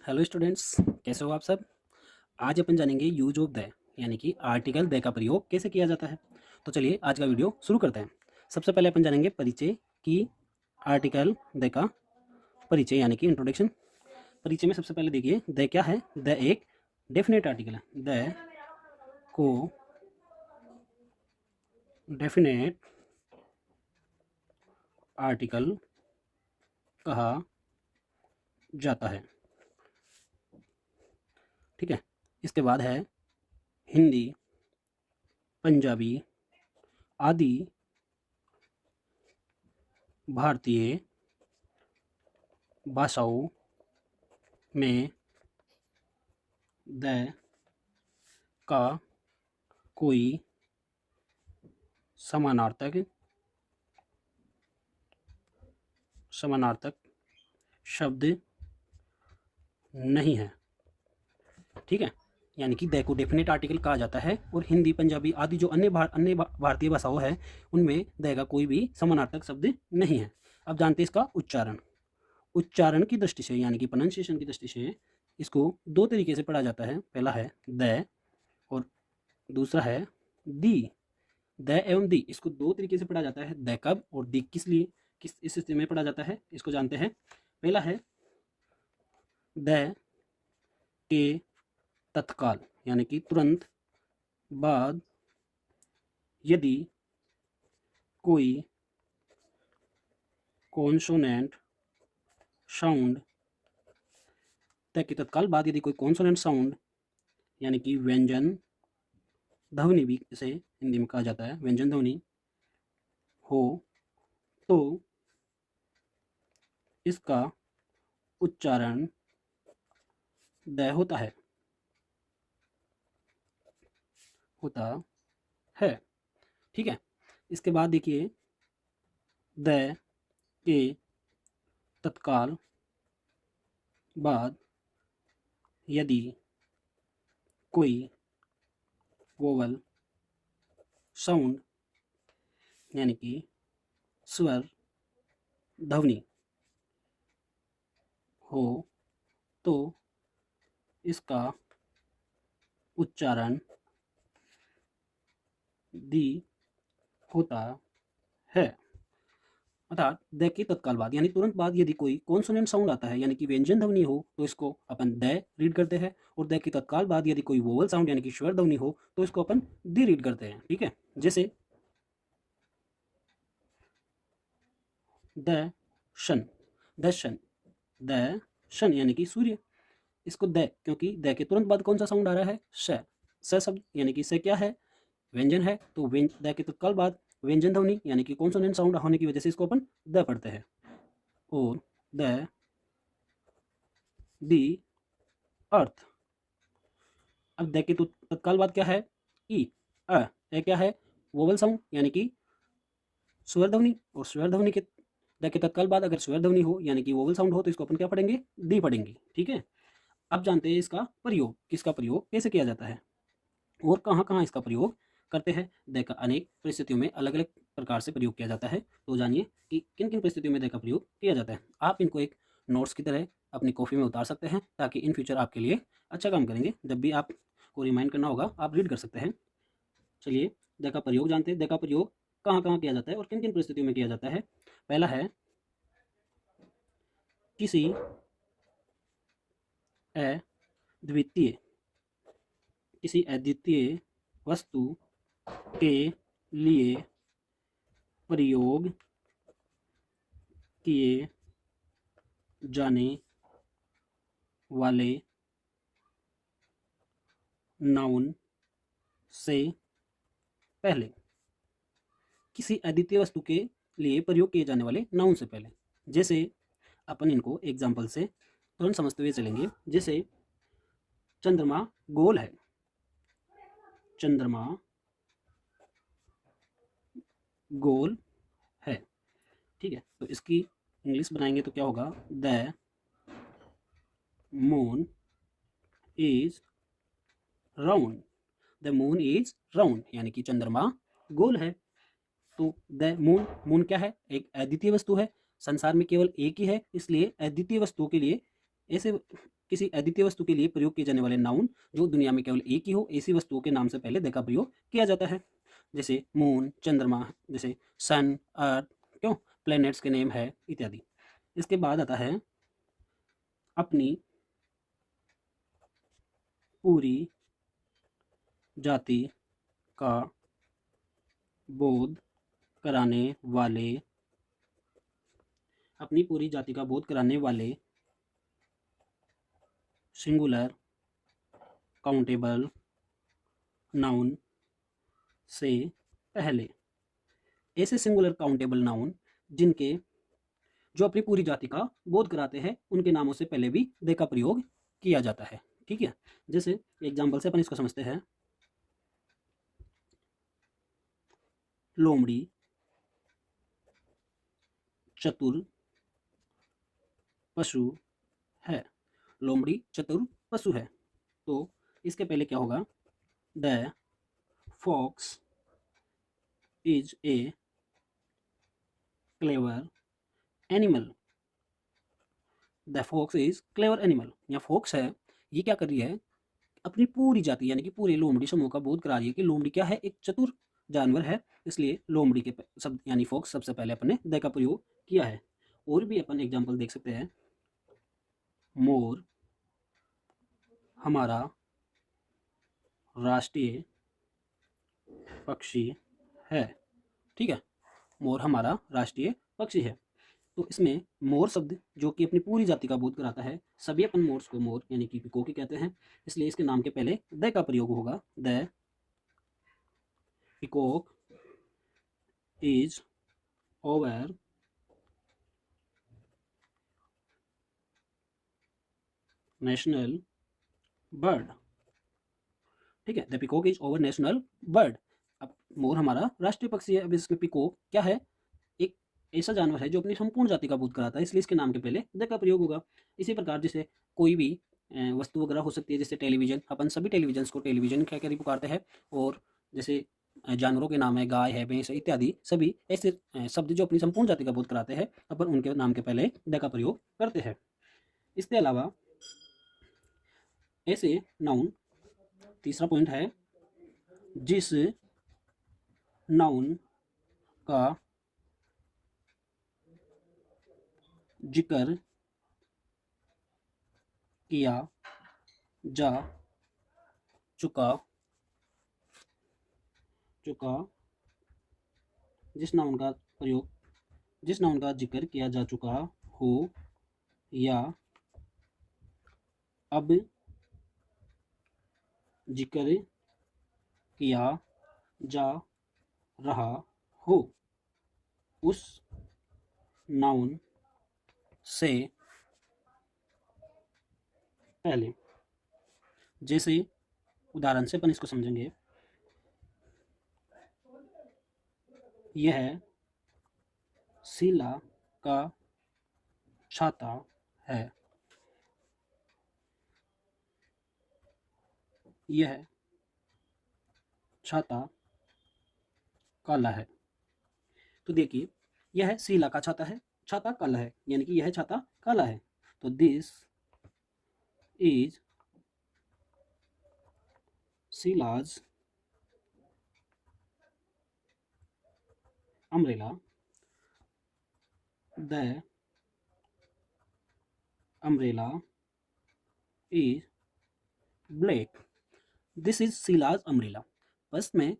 Hello students, कैसे हो आप सब। आज अपन जानेंगे यूज ऑफ द यानी कि आर्टिकल द का प्रयोग कैसे किया जाता है। तो चलिए आज का वीडियो शुरू करते हैं। सबसे पहले अपन जानेंगे परिचय की आर्टिकल द का परिचय यानी कि इंट्रोडक्शन। परिचय में सबसे पहले देखिए द क्या है। द एक डेफिनेट आर्टिकल है। द को डेफिनेट आर्टिकल कहा जाता है। ठीक है। इसके बाद है हिंदी, पंजाबी आदि भारतीय भाषाओं में द का कोई समानार्थक शब्द नहीं है। ठीक है। यानी कि द को डेफिनेट आर्टिकल कहा जाता है और हिंदी, पंजाबी आदि जो अन्य भारतीय भाषाओं है उनमें द का कोई भी समानार्थक शब्द नहीं है। अब जानते हैं इसका उच्चारण। उच्चारण की दृष्टि से यानी कि प्रोनाउंसिएशन की दृष्टि से इसको दो तरीके से पढ़ा जाता है। पहला है द और दूसरा है दी। द एवं दी इसको दो तरीके से पढ़ा जाता है। द कब और दी किस लिए, किस इस स्थिति में पढ़ा जाता है, इसको जानते हैं। पहला है द के तत्काल यानी कि तुरंत बाद यदि कोई कॉन्सोनेंट साउंड, द के तत्काल बाद यदि कोई कॉन्सोनेंट साउंड यानी कि व्यंजन ध्वनि भी इसे हिंदी में कहा जाता है, व्यंजन ध्वनि हो तो इसका उच्चारण द होता है। ठीक है। इसके बाद देखिए द के तत्काल बाद यदि कोई वोवल साउंड यानी कि स्वर ध्वनि हो तो इसका उच्चारण दी होता है। अर्थात द के तत्काल बाद यानी तुरंत बाद यदि कोई कॉन्सोनेंट साउंड आता है यानी कि व्यंजन ध्वनि हो तो इसको अपन द रीड करते हैं, और द के तत्काल बाद यदि कोई वोवल साउंड यानी कि स्वर ध्वनि हो तो इसको अपन दी रीड करते हैं। ठीक है। जैसे द शन, दर्शन, द शन यानी कि सूर्य। इसको द क्योंकि द के तुरंत बाद कौन सा साउंड आ रहा है, स शब्द यानी कि स क्या है, व्यंजन है। तो द के तत्काल बाद व्यंजन ध्वनि यानी कि कॉन्सोनेंट साउंड होने की वजह से इसको अपन द पढ़ते हैं। और द दी अर्थ। अब द के तत्काल बाद क्या है, ई ए क्या है, वोवल साउंड यानी कि स्वर ध्वनि, और स्वर ध्वनि के द के तत्काल बाद अगर स्वर ध्वनि हो यानी कि वोवल साउंड हो तो इसको अपन क्या पढ़ेंगे, दी पढ़ेंगे। ठीक है। अब जानते हैं इसका प्रयोग, किसका प्रयोग कैसे किया जाता है और कहाँ कहाँ इसका प्रयोग करते हैं। द का अनेक परिस्थितियों में अलग अलग प्रकार से प्रयोग किया जाता है। तो जानिए कि किन किन परिस्थितियों में द का प्रयोग किया जाता है। आप इनको एक नोट्स की तरह अपनी कॉपी में उतार सकते हैं ताकि इन फ्यूचर आपके लिए अच्छा काम करेंगे। जब भी आपको रिमाइंड करना होगा आप रीड कर सकते हैं। चलिए द का प्रयोग जानते हैं। द का प्रयोग कहाँ कहाँ किया जाता है और किन किन परिस्थितियों में किया जाता है। पहला है किसी अद्वितीय, किसी अद्वितीय वस्तु के लिए प्रयोग किए जाने वाले नाउन से पहले, किसी अद्वितीय वस्तु के लिए प्रयोग किए जाने वाले नाउन से पहले। जैसे अपन इनको एग्जाम्पल से तुरंत समझते हुए चलेंगे। जैसे चंद्रमा गोल है, चंद्रमा गोल है। ठीक है। तो इसकी इंग्लिश बनाएंगे तो क्या होगा, the moon is round. The moon is round यानी कि चंद्रमा गोल है। तो द मून, मून क्या है, एक अद्वितीय वस्तु है। संसार में केवल एक ही है, इसलिए अद्वितीय वस्तुओं के लिए ऐसे किसी अद्वितीय वस्तु के लिए प्रयोग किए जाने वाले नाउन जो दुनिया में केवल एक ही हो, ऐसी वस्तुओं के नाम से पहले द का प्रयोग किया जाता है। जैसे मून, चंद्रमा, जैसे सन, अर्थ, क्यों, प्लैनेट्स के नेम है इत्यादि। इसके बाद आता है अपनी पूरी जाति का बोध कराने वाले, अपनी पूरी जाति का बोध कराने वाले सिंगुलर काउंटेबल नाउन से पहले, ऐसे सिंगुलर काउंटेबल नाउन जिनके जो अपनी पूरी जाति का बोध कराते हैं उनके नामों से पहले भी दे का प्रयोग किया जाता है। ठीक है, जैसे एग्जाम्पल से अपन इसको समझते हैं। लोमड़ी चतुर पशु है। लोमड़ी चतुर पशु है, तो इसके पहले क्या होगा? The fox is a clever animal. The fox is clever animal. यहाँ फॉक्स है, ये क्या कर रही है? अपनी पूरी जाति यानी कि पूरे लोमड़ी समूह का बोध करा रही है कि लोमड़ी क्या है? एक चतुर जानवर है। इसलिए लोमड़ी के शब्द यानी फॉक्स सबसे पहले अपने द का प्रयोग किया है। और भी अपन एग्जाम्पल देख सकते हैं। मोर हमारा राष्ट्रीय पक्षी है। ठीक है, मोर हमारा राष्ट्रीय पक्षी है। तो इसमें मोर शब्द जो कि अपनी पूरी जाति का बोध कराता है, सभी अपन मोर्स को मोर यानी कि पिकोकी कहते हैं। इसलिए इसके नाम के पहले द का प्रयोग होगा। The peacock is over national bird. ठीक है, the peacock is over national bird. अब मोर हमारा राष्ट्रीय पक्षी है। अब इसमें पिकॉक क्या है? एक ऐसा जानवर है जो अपनी संपूर्ण जाति का बोध कराता है, इसलिए इसके नाम के पहले द का प्रयोग होगा। इसी प्रकार जैसे कोई भी वस्तु वगैरह हो सकती है, जैसे टेलीविजन, अपन सभी टेलीविजन को टेलीविजन कह कर ही पुकारते हैं। और जैसे जानवरों के नाम है गाय है, भैंस है इत्यादि, सभी ऐसे शब्द जो अपनी संपूर्ण जाति का बोध कराते हैं, अपन उनके नाम के पहले द का प्रयोग करते हैं। इसके अलावा ऐसे नाउन, तीसरा पॉइंट है, जिस नाउन का जिक्र किया जा चुका जिस नाउन का प्रयोग, जिस नाउन का जिक्र किया जा चुका हो या अब जिक्र किया जा रहा हो, उस नाउन से पहले। जैसे उदाहरण से अपन इसको समझेंगे। यह शीला का छाता है। यह छाता काला है। तो देखिए, यह शीला का छाता है, छाता काला है, यानी कि यह छाता काला है। तो this is Sheela's umbrella. The umbrella is black. This is Sheela's umbrella. बस में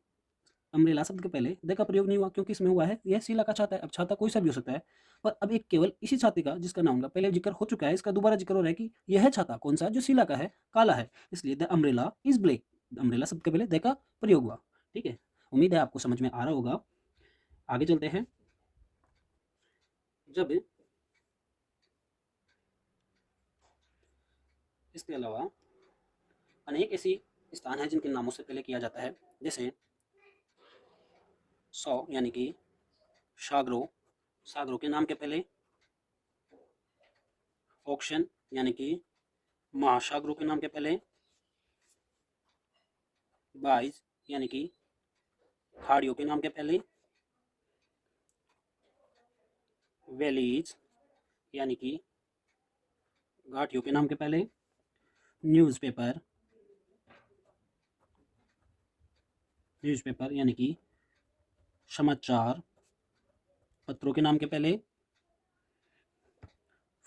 अम्ब्रेला शब्द के पहले द का प्रयोग नहीं हुआ, क्योंकि इसमें हुआ है यह शीला का छाता है। अब छाता कोई सा भी हो सकता है, पर अब एक केवल इसी छाते का जिसका नाम का पहले जिक्र हो चुका है, इसका दोबारा जिक्र हो रहा है कि यह छाता कौन सा, जो शीला का है, काला है। इसलिए the umbrella is black. Umbrella शब्द के पहले द का प्रयोग हुआ। ठीक है, उम्मीद है आपको समझ में आ रहा होगा। आगे चलते हैं। जब इसके अलावा अनेक ऐसी स्थान हैं जिनके नामों से पहले किया जाता है, जैसे सौ यानी कि सागरों, सागरों के नाम के पहले। ऑक्शन यानी कि महासागरों के नाम के पहले। बाइज यानी कि खाड़ियों के नाम के पहले। वैलीज यानी कि घाटियों के नाम के पहले। न्यूज़पेपर, न्यूज़पेपर यानी कि समाचार पत्रों के नाम के पहले।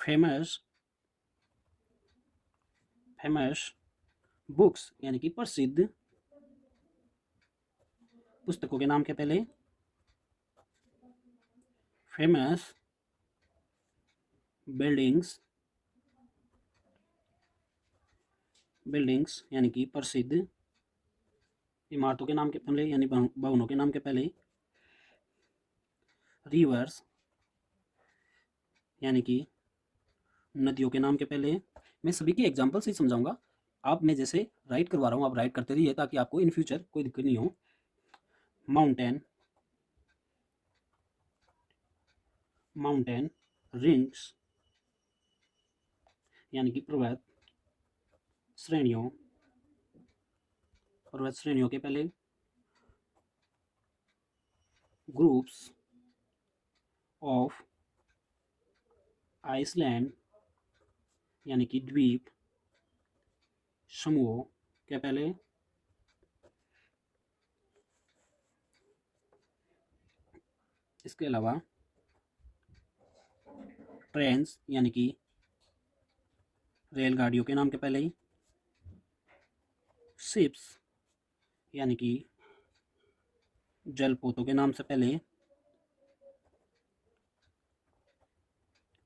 फेमस, फेमस बुक्स यानी कि प्रसिद्ध पुस्तकों के नाम के पहले। फेमस बिल्डिंग्स, बिल्डिंग्स यानी कि प्रसिद्ध इमारतों के नाम के पहले यानी भवनों के नाम के पहले। रिवर्स यानी कि नदियों के नाम के पहले। मैं सभी के एग्जाम्पल से समझाऊंगा, आप मैं जैसे राइट करवा रहा हूँ आप राइट करते रहिए ताकि आपको इन फ्यूचर कोई दिक्कत नहीं हो। माउंटेन, माउंटेन रेंज यानी कि पर्वत श्रेणियों, पर्वत श्रेणियों के पहले। ग्रुप्स ऑफ आइसलैंड यानी कि द्वीप समूह के पहले। इसके अलावा ट्रेन्स यानी कि रेलगाड़ियों के नाम के पहले ही। शिप्स यानी कि जलपोतों के नाम से पहले।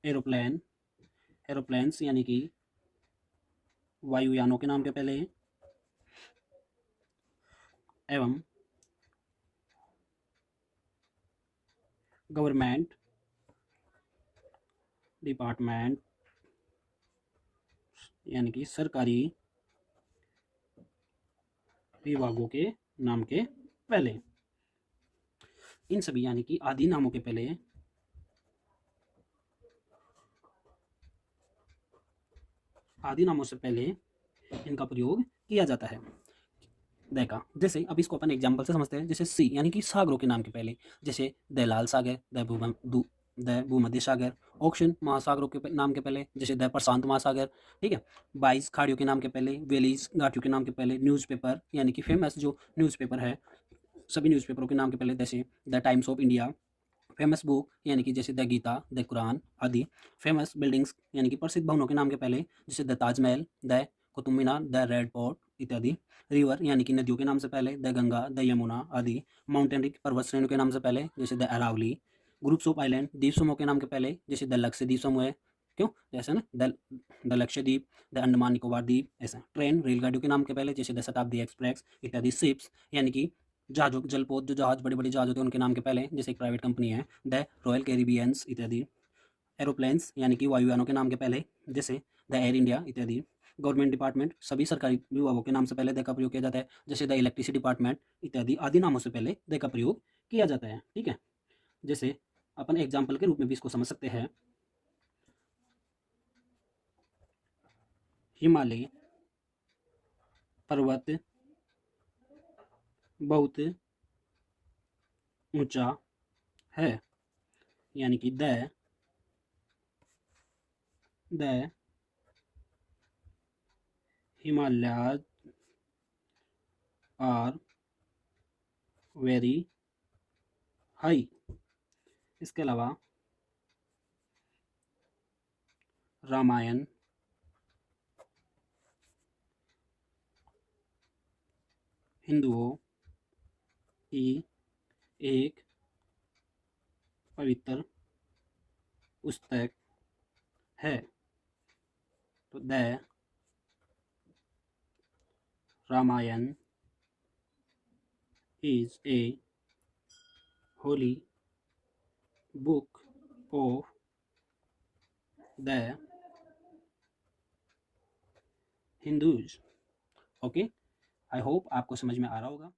एरोप्लेन, एरोप्लेन्स यानी कि वायुयानों के नाम के पहले। एवं गवर्नमेंट डिपार्टमेंट यानी कि सरकारी विभागों के नाम के पहले। इन सभी यानी कि आदि नामों के पहले आदि नामों से पहले इनका प्रयोग किया जाता है। देखा, जैसे अब इसको अपन एग्जाम्पल से समझते हैं। जैसे सी यानी कि सागरों के नाम के पहले, जैसे द लाल सागर, द भूमध्य सागर। ओशन महासागरों के नाम के पहले, जैसे द प्रशांत महासागर। ठीक है। 22 खाड़ियों के नाम के पहले, वैलीज घाटियों के नाम के पहले। न्यूज़पेपर यानी कि फेमस जो न्यूज़पेपर है, सभी न्यूज़पेपरों के नाम के पहले, जैसे the times of India. Famous book यानी कि जैसे द गीता, द कुरान आदि। फेमस बिल्डिंग्स यानी कि प्रसिद्ध भवनों के नाम के पहले, जैसे the Taj Mahal, the Qutub Minar, the red fort इत्यादि। रिवर यानी कि नदियों के नाम से पहले, द गंगा, द यमुना आदि। माउंटेन पर्वत श्रेणियों के नाम से पहले, जैसे the Aravali. Groups of island द्वीप समूह के नाम के पहले, जैसे द लक्षद्वीप समूह है। क्यों जैसे ना द लक्षद्वीप, द अंडमान निकोबार द्वीप ऐसा। ट्रेन रेलगाड़ियों के नाम के पहले, जैसे द शताब्दी एक्सप्रेस इत्यादि। शिप्स यानी कि जहाजों, जलपोत जो जहाज बड़े बड़े जहाज होते हैं उनके नाम के पहले, जैसे एक प्राइवेट कंपनी है द रॉयल कैरिबियंस इत्यादि। एरोप्लेन्स यानी कि वायुयानों के नाम के पहले, जैसे द एयर इंडिया इत्यादि। गवर्नमेंट डिपार्टमेंट सभी सरकारी विभागों के नाम से पहले द का प्रयोग किया जाता है, जैसे द इलेक्ट्रिसिटी डिपार्टमेंट इत्यादि। आदि नामों से पहले द का प्रयोग किया जाता है। ठीक है। जैसे अपन एग्जाम्पल के रूप में भी इसको समझ सकते हैं। हिमालय पर्वत बहुत ऊंचा है यानी कि the Himalayas are very high. इसके अलावा रामायण हिंदुओं की एक पवित्र पुस्तक है। तो the Ramayana is a holy book of the Hindus. Okay, I hope आपको समझ में आ रहा होगा।